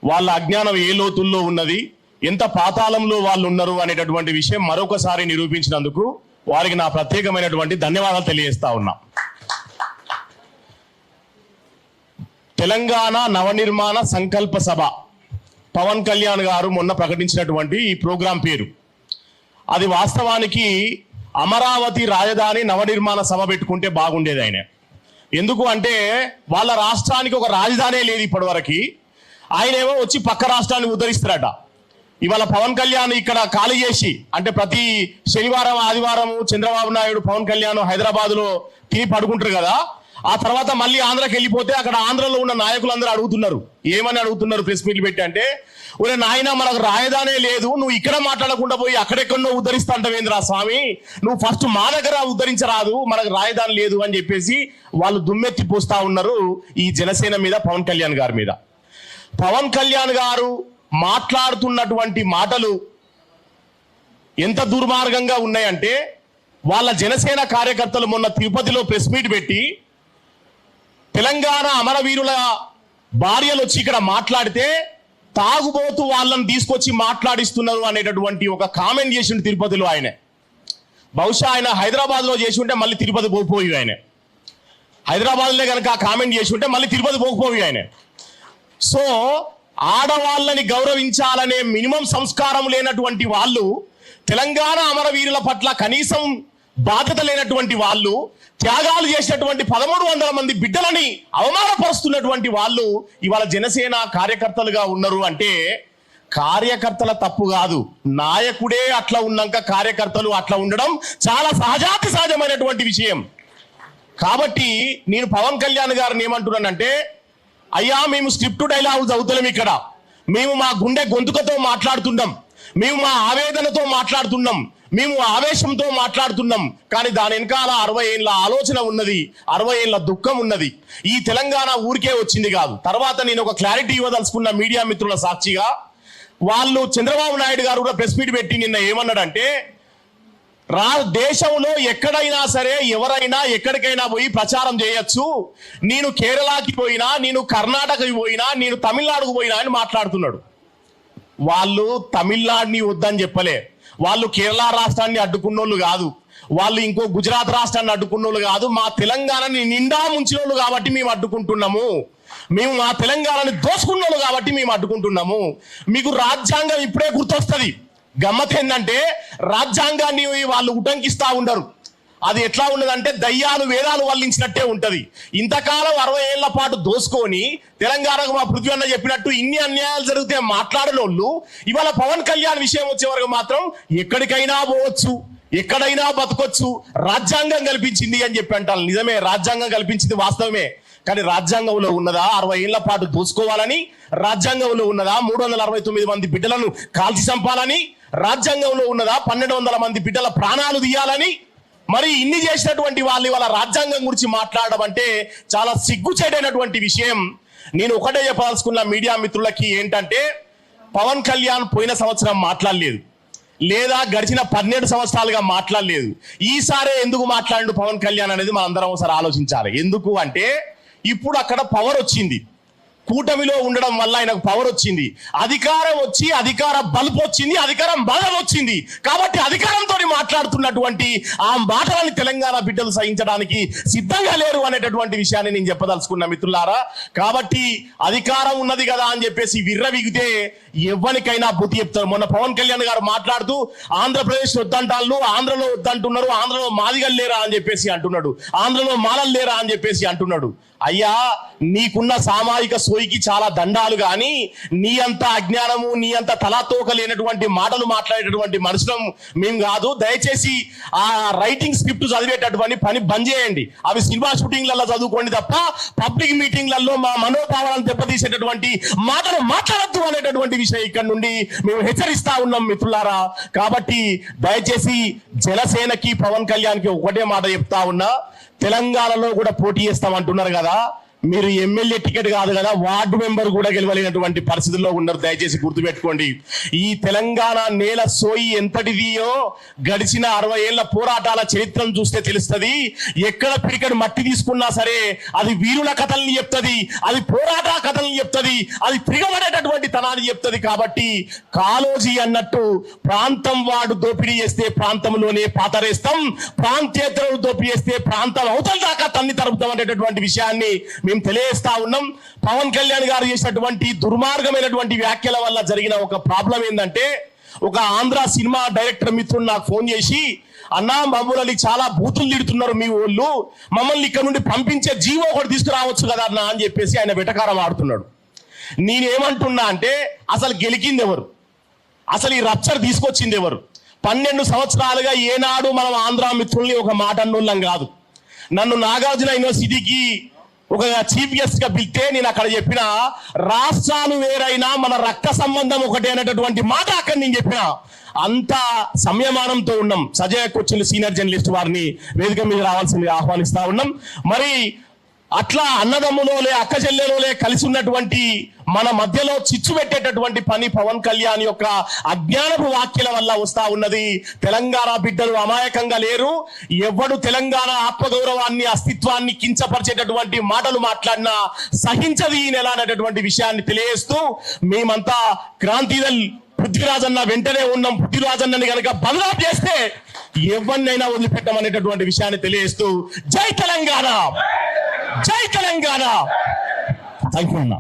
వాళ్ళ అజ్ఞానం ఏ లోతుల్లో ఉన్నది, ఎంత పాతాళంలో వాళ్ళు ఉన్నారు అనేటటువంటి విషయం మరొకసారి నిరూపించినందుకు వారికి నా ప్రత్యేకమైనటువంటి ధన్యవాదాలు తెలియజేస్తా ఉన్నా. తెలంగాణ నవనిర్మాణ సంకల్ప సభ పవన్ కళ్యాణ్ గారు మొన్న ప్రకటించినటువంటి ఈ ప్రోగ్రాం పేరు, అది వాస్తవానికి అమరావతి రాజధాని నవనిర్మాణ సభ పెట్టుకుంటే బాగుండేది. ఎందుకు అంటే వాళ్ళ రాష్ట్రానికి ఒక రాజధానే లేదు ఇప్పటివరకు. ఆయనేమో వచ్చి పక్క రాష్ట్రాన్ని ఉద్ధరిస్తారట. ఇవాళ పవన్ కళ్యాణ్ ఇక్కడ ఖాళీ చేసి, అంటే ప్రతి శనివారం ఆదివారం చంద్రబాబు నాయుడు పవన్ కళ్యాణ్ హైదరాబాద్లో తిని పడుకుంటారు కదా, ఆ తర్వాత మళ్ళీ ఆంధ్రాకి వెళ్ళిపోతే అక్కడ ఆంధ్రలో ఉన్న నాయకులందరూ అడుగుతున్నారు, ఏమని అడుగుతున్నారు ప్రెస్ మీట్లు పెట్టి అంటే, ఒరే నాయన మనకు రాజధానే లేదు, నువ్వు ఇక్కడ మాట్లాడకుండా పోయి అక్కడెక్కడో ఉద్ధరిస్తా అంటవేంద్రా స్వామి, నువ్వు ఫస్ట్ మా దగ్గర ఉద్ధరించరాదు, మనకు రాజధాని లేదు అని చెప్పేసి వాళ్ళు దుమ్మెత్తి పోస్తా ఉన్నారు ఈ జనసేన మీద, పవన్ కళ్యాణ్ గారి మీద. పవన్ కళ్యాణ్ గారు మాట్లాడుతున్నటువంటి మాటలు ఎంత దుర్మార్గంగా ఉన్నాయంటే, వాళ్ళ జనసేన కార్యకర్తలు మొన్న తిరుపతిలో ప్రెస్ మీట్ పెట్టి తెలంగాణ అమరవీరుల భార్యలు వచ్చి ఇక్కడ మాట్లాడితే తాగుబోతూ వాళ్ళని తీసుకొచ్చి మాట్లాడిస్తున్నారు అనేటటువంటి ఒక కామెంట్ చేసిండు తిరుపతిలో. ఆయన బహుశా ఆయన హైదరాబాద్లో చేసి ఉంటే మళ్ళీ తిరుపతి పోకపోయి, ఆయన హైదరాబాద్లో కనుక ఆ కామెంట్ చేసి ఉంటే మళ్ళీ తిరుపతి పోకపోయి ఆయన. సో ఆడవాళ్ళని గౌరవించాలనే మినిమం సంస్కారం లేనటువంటి వాళ్ళు, తెలంగాణ అమరవీరుల పట్ల కనీసం బాధ్యత లేనటువంటి వాళ్ళు, త్యాగాలు చేసినటువంటి 1300 మంది బిడ్డలని అవమానపరుస్తున్నటువంటి వాళ్ళు ఇవాళ జనసేన కార్యకర్తలుగా ఉన్నారు అంటే కార్యకర్తల తప్పు కాదు, నాయకుడే అట్లా ఉన్నాక కార్యకర్తలు అట్లా ఉండడం చాలా సహజాతి సహజమైనటువంటి విషయం. కాబట్టి నేను పవన్ కళ్యాణ్ గారిని ఏమంటున్నానంటే, అయ్యా మేము స్క్రిప్ట్ డైలాగులు చదువుతలేం ఇక్కడ, మేము మా గుండె గొంతుకతో మాట్లాడుతున్నాం, మేము మా ఆవేదనతో మాట్లాడుతున్నాం, మేము ఆవేశంతో మాట్లాడుతున్నాం. కానీ దాని వెనకాల 60 ఏళ్ళ ఆలోచన ఉన్నది, 60 ఏళ్ళ దుఃఖం ఉన్నది. ఈ తెలంగాణ ఊరికే వచ్చింది కాదు. తర్వాత నేను ఒక క్లారిటీ ఇవ్వదలుచుకున్న మీడియా మిత్రుల సాక్షిగా, వాళ్ళు చంద్రబాబు నాయుడు గారు కూడా ప్రెస్ మీట్ పెట్టి నిన్న ఏమన్నాడంటే, దేశంలో ఎక్కడైనా సరే ఎవరైనా ఎక్కడికైనా పోయి ప్రచారం చేయొచ్చు, నేను కేరళకి పోయినా, నేను కర్ణాటకకి పోయినా, నేను తమిళనాడుకు పోయినా అని మాట్లాడుతున్నాడు. వాళ్ళు తమిళనాడుని వద్దని చెప్పలే, వాళ్ళు కేరళ రాష్ట్రాన్ని అడ్డుకున్నోళ్ళు కాదు, వాళ్ళు ఇంకో గుజరాత్ రాష్ట్రాన్ని అడ్డుకున్నోళ్ళు కాదు, మా తెలంగాణని నిండా ముంచినోళ్ళు కాబట్టి మేము అడ్డుకుంటున్నాము, మేము మా తెలంగాణని దోసుకున్నోళ్ళు కాబట్టి మేము అడ్డుకుంటున్నాము. మీకు రాజ్యాంగం ఇప్పుడే గుర్తొస్తుంది. గమ్మత్ ఏంటంటే రాజ్యాంగాన్ని వాళ్ళు ఉటంకిస్తా ఉండరు. అది ఎట్లా ఉన్నదంటే దయ్యాలు వేదాలు వల్లించినట్టే ఉంటది. ఇంతకాలం 60 ఏళ్ల పాటు దోసుకొని తెలంగాణకు మా పృథ్వీ అన్న చెప్పినట్టు ఇన్ని అన్యాయాలు జరిగితే మాట్లాడనోళ్ళు ఇవాళ పవన్ కళ్యాణ్ విషయం వచ్చే వరకు మాత్రం ఎక్కడికైనా పోవచ్చు, ఎక్కడైనా బతకొచ్చు, రాజ్యాంగం కల్పించింది అని చెప్పి అంటారు. నిజమే, రాజ్యాంగం కల్పించింది వాస్తవమే. కానీ రాజ్యాంగంలో ఉన్నదా 60 ఏళ్ల పాటు దోసుకోవాలని? రాజ్యాంగంలో ఉన్నదా 369 మంది బిడ్డలను కాల్చి చంపాలని? రాజ్యాంగంలో ఉన్నదా 1200 మంది బిడ్డల ప్రాణాలు తీయాలని? మరి ఇన్ని చేసినటువంటి వాళ్ళు ఇవాళ రాజ్యాంగం గురించి మాట్లాడడం అంటే చాలా సిగ్గుచేటైనటువంటి విషయం. నేను ఒకటే చెప్పదలుచుకున్న మీడియా మిత్రులకి ఏంటంటే, పవన్ కళ్యాణ్ పోయిన సంవత్సరం మాట్లాడలేదు, లేదా గడిచిన 12 సంవత్సరాలుగా మాట్లాడలేదు. ఈసారే ఎందుకు మాట్లాడు పవన్ కళ్యాణ్ అనేది మనందరం ఒకసారి ఆలోచించాలి. ఎందుకు అంటే ఇప్పుడు అక్కడ పవర్ వచ్చింది, కూటమిలో ఉండడం వల్ల ఆయనకు పవర్ వచ్చింది, అధికారం వచ్చి అధికార బల్బు వచ్చింది, అధికారం బలం వచ్చింది. కాబట్టి అధికారంతో మాట్లాడుతున్నటువంటి ఆ మాటలని తెలంగాణ బిడ్డలు సహించడానికి సిద్ధంగా లేరు అనేటటువంటి విషయాన్ని నేను చెప్పదలుచుకున్నా మిత్రులారా. కాబట్టి అధికారం ఉన్నది కదా అని చెప్పేసి విర్రవిగితే ఎవరికైనా బుద్ధి చెప్తారు. మొన్న పవన్ కళ్యాణ్ గారు మాట్లాడుతూ ఆంధ్రప్రదేశ్ వద్దంటాళ్ళు, ఆంధ్రలో వద్దంటున్నారు, ఆంధ్రలో మాదిగలు లేరా అని చెప్పేసి అంటున్నాడు, ఆంధ్రలో మాలలు లేరా అని చెప్పేసి అంటున్నాడు. అయ్యా, నీకున్న సామాజిక సోయికి చాలా దండాలు, కానీ నీ అంత అజ్ఞానము, నీ అంత తలాతోక లేనటువంటి మాటలు మాట్లాడేటటువంటి మనుషులం మేము కాదు. దయచేసి ఆ రైటింగ్ స్క్రిప్ట్ చదివేటటువంటి పని బంద్ చేయండి. అవి సినిమా షూటింగ్లలో చదువుకోండి తప్ప పబ్లిక్ మీటింగ్లలో మా మనోభావాలను దెబ్బతీసేటటువంటి మాటలు మాట్లాడద్దు అనేటటువంటి విషయం ఇక్కడ నుండి మేము హెచ్చరిస్తా ఉన్నాం మిత్రులారా. కాబట్టి దయచేసి జనసేనకి పవన్ కళ్యాణ్కి ఒకటే మాట చెప్తా ఉన్నా, తెలంగాణలో కూడా పోటీ చేస్తామంటున్నారు కదా, మీరు ఎమ్మెల్యే టికెట్ కాదు కదా, వార్డు మెంబర్ కూడా గెలవలేనటువంటి పరిస్థితుల్లో ఉన్నారు. దయచేసి గుర్తుపెట్టుకోండి. ఈ తెలంగాణ నేల సోయి ఎంతటిదియో గడిచిన 60 ఏళ్ల పోరాటాల చరిత్రను చూస్తే తెలుస్తుంది. ఎక్కడ పిడికడు మట్టి తీసుకున్నా సరే అది వీరుల కథల్ని చెప్తుంది, అది పోరాట కథల్ని చెప్తుంది, అది తిరగబడేటటువంటి తనాన్ని చెప్తుంది. కాబట్టి కాలోజీ అన్నట్టు ప్రాంతం వాడు దోపిడీ చేస్తే ప్రాంతంలోనే పాతరేస్తాం, ప్రాంతేతరులు దోపిడీ చేస్తే ప్రాంతం అవతల దాకా తన్ని తరుపుతాం అనేటటువంటి విషయాన్ని మేము తెలియజేస్తా ఉన్నాం. పవన్ కళ్యాణ్ గారు చేసినటువంటి దుర్మార్గమైనటువంటి వ్యాఖ్యల వల్ల జరిగిన ఒక ప్రాబ్లం ఏంటంటే, ఒక ఆంధ్ర సినిమా డైరెక్టర్ మిత్రుడు నాకు ఫోన్ చేసి, అన్నా మమ్మల్ని చాలా బూతులు తిడుతున్నారు మీ ఊళ్ళు, మమ్మల్ని ఇక్కడ నుండి పంపించే జీవో ఒకటి తీసుకురావచ్చు కదా అన్న అని చెప్పేసి ఆయన వెటకారం ఆడుతున్నాడు. నేనేమంటున్నా అంటే, అసలు గెలికింది ఎవరు, అసలు ఈ రప్చర్ తీసుకొచ్చింది ఎవరు? 12 సంవత్సరాలుగా ఏనాడు మనం ఆంధ్ర మిత్రుల్ని ఒక మాట అన్నోళ్ళం కాదు. నన్ను నాగార్జున యూనివర్సిటీకి ఒక చీఫ్ గెస్ట్ గా పిలిస్తే నేను అక్కడ చెప్పిన, రాష్ట్రాలు వేరైనా మన రక్త సంబంధం ఒకటే అనేటటువంటి మాట అక్కడ నేను చెప్పిన. అంత సంయమానంతో ఉన్నాం. సజయ్ కొచ్చిన్ సీనియర్ జర్నలిస్ట్ వారిని వేదిక మీద రావాల్సింది ఆహ్వానిస్తా ఉన్నాం. మరి అట్లా అన్నదమ్ములోలే అక్క చెల్లెలోలే కలిసి ఉన్నటువంటి మన మధ్యలో చిచ్చు పెట్టేటటువంటి పని పవన్ కళ్యాణ్ యొక్క అజ్ఞానపు వ్యాఖ్యల వల్ల వస్తా ఉన్నది. తెలంగాణ బిడ్డలు అమాయకంగా లేరు. ఎవడు తెలంగాణ ఆత్మగౌరవాన్ని అస్తిత్వాన్ని కించపరిచేటటువంటి మాటలు మాట్లాడినా సహించది ఈ నెల అనేటటువంటి విషయాన్ని తెలియజేస్తూ, మేమంతా క్రాంతిదల్ పృథ్వీరాజన్న వెంటనే ఉన్నాం. పృథ్వీరాజన్నని కనుక బదలాం చేస్తే ఎవరినైనా వదిలిపెట్టమనేటటువంటి విషయాన్ని తెలియజేస్తూ, జై తెలంగాణ, జై తెలంగాణ. థ్యాంక్ యూ అన్న.